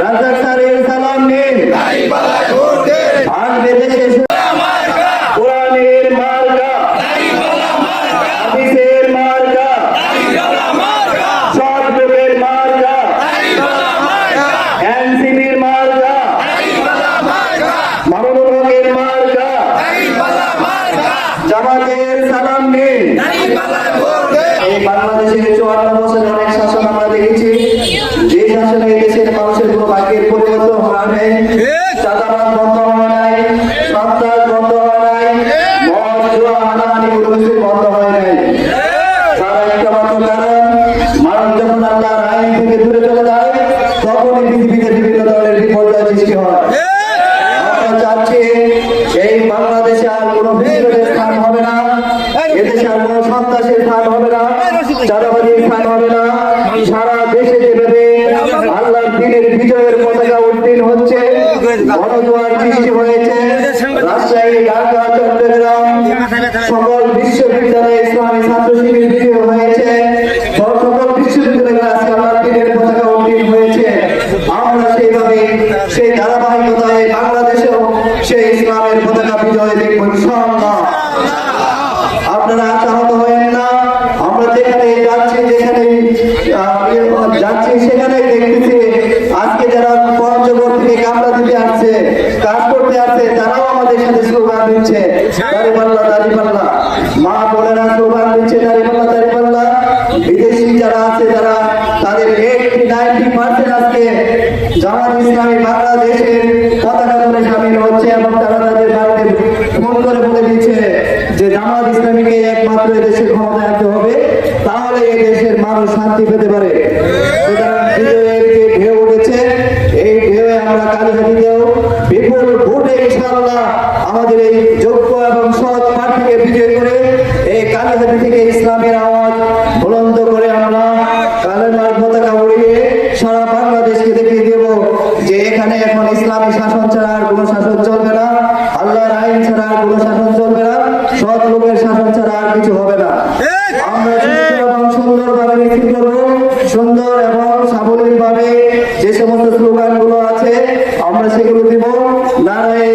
রাজ্জাক স্যারের সালাম নিন। আসবে দেশে কোরআনের মার্কা, হাদিসের মার্কা, সৎ লোকের মার্কা, এনসিপির মার্কা, মামুনুল হকের মার্কা, জামাতের সালাম নিন। এই বাংলাদেশের 54 বছরের অনেক শাসন আমরা দেখেছি, যে শাসনে এই দেশের মানুষের কোনো ভাগ্যের পরিবর্তন হয় নাই, চাঁদাবাদ বন্ধ হয় নাই, সন্ত্রাস বন্ধ হয় নাই, মদ জুয়া হানাহানি কোনো কিছু বন্ধ হয় নাই। তার একটা মাত্র কারণ, মানুষ যখন আল্লাহর আইন থেকে দূরে চলে যায় তখনই পৃথিবীতে বিভিন্ন ধরনের বিপর্যয় সৃষ্টি হয়। আমরা চাচ্ছি এই বাংলাদেশে আর কোনো বিদ্রোহের স্থান হবে না, এদেশে আর কোনো সন্ত্রাসের স্থান হবে না, চাঁদাবাজির স্থান হবে না। সারা দেশে যেভাবে আল্লাহর দ্বীনের বিজয়ের পতাকা উড্ডীন হচ্ছে, গণজোয়ার সৃষ্টি হয়েছে, রাজশাহী, ঢাকা, চট্টগ্রাম সকল বিশ্ববিদ্যালয়ে ইসলামী ছাত্র শিবির বিজয় হয়েছে, সকল বিশ্ববিদ্যালয়ে আজকে আল্লাহর দ্বীনের পতাকা উড্ডীন হয়েছে। আমরা সেইভাবে সেই ধারাবাহিকতায় বাংলাদেশেও সেই ইসলামের পতাকা বিজয় দেখব ইনশাআল্লাহ। আপনারা আশাহত হয়েন না, আমরা যেখানে যাচ্ছি সেখানে দেখতেছি আজকে যারা পঞ্চগড় থেকে কামরা দিতে আসছে, কাজ করতে আসছে, তারাও আমাদের সাথে স্লোগান দিচ্ছে দাঁড়িপাল্লা দাঁড়িপাল্লা, মা বোনেরা স্লোগান দিচ্ছে দাঁড়িপাল্লা দাঁড়িপাল্লা। বিদেশি যারা আছে তারা তাদের 80-90% আজকে জামাত ইসলামী বাংলাদেশের পতাকা ধরে সামিল হচ্ছে এবং তারা তাদের বাড়িতে ফোন করে বলে দিচ্ছে যে জামাত ইসলামীকে একমাত্র দেশের ক্ষমতায় আনতে হবে, তাহলে এই দেশের মানুষ শান্তি পেতে পারে। সুতরাং বিজয়ের যে ঢেউ উঠেছে, এই ঢেউয়ে আমরা কালীঘাটিতেও বিপুল ভোটে ইনশাআল্লাহ আমাদের এই যোগ্য এবং সৎ প্রার্থীকে বিজয় করে এই কালীঘাটি থেকে ইসলামের আওয়াজ বুলন্দ করে আমরা কালেমার পতাকা উড়িয়ে সারা বাংলাদেশকে দেখিয়ে দেব যে এখানে এখন ইসলামী শাসন ছাড়া আর কোনো শাসন চলবে না, আল্লাহর আইন ছাড়া আর কোনো শাসন চলবে না, সৎ লোকের শাসন ছাড়া আর কিছু হবে না। আমরা সুন্দরভাবে মিছিল করবো, সুন্দর এবং সাবলীল ভাবে যে সমস্ত স্লোগান গুলো আছে আমরা সেগুলো দিব। নারায়ে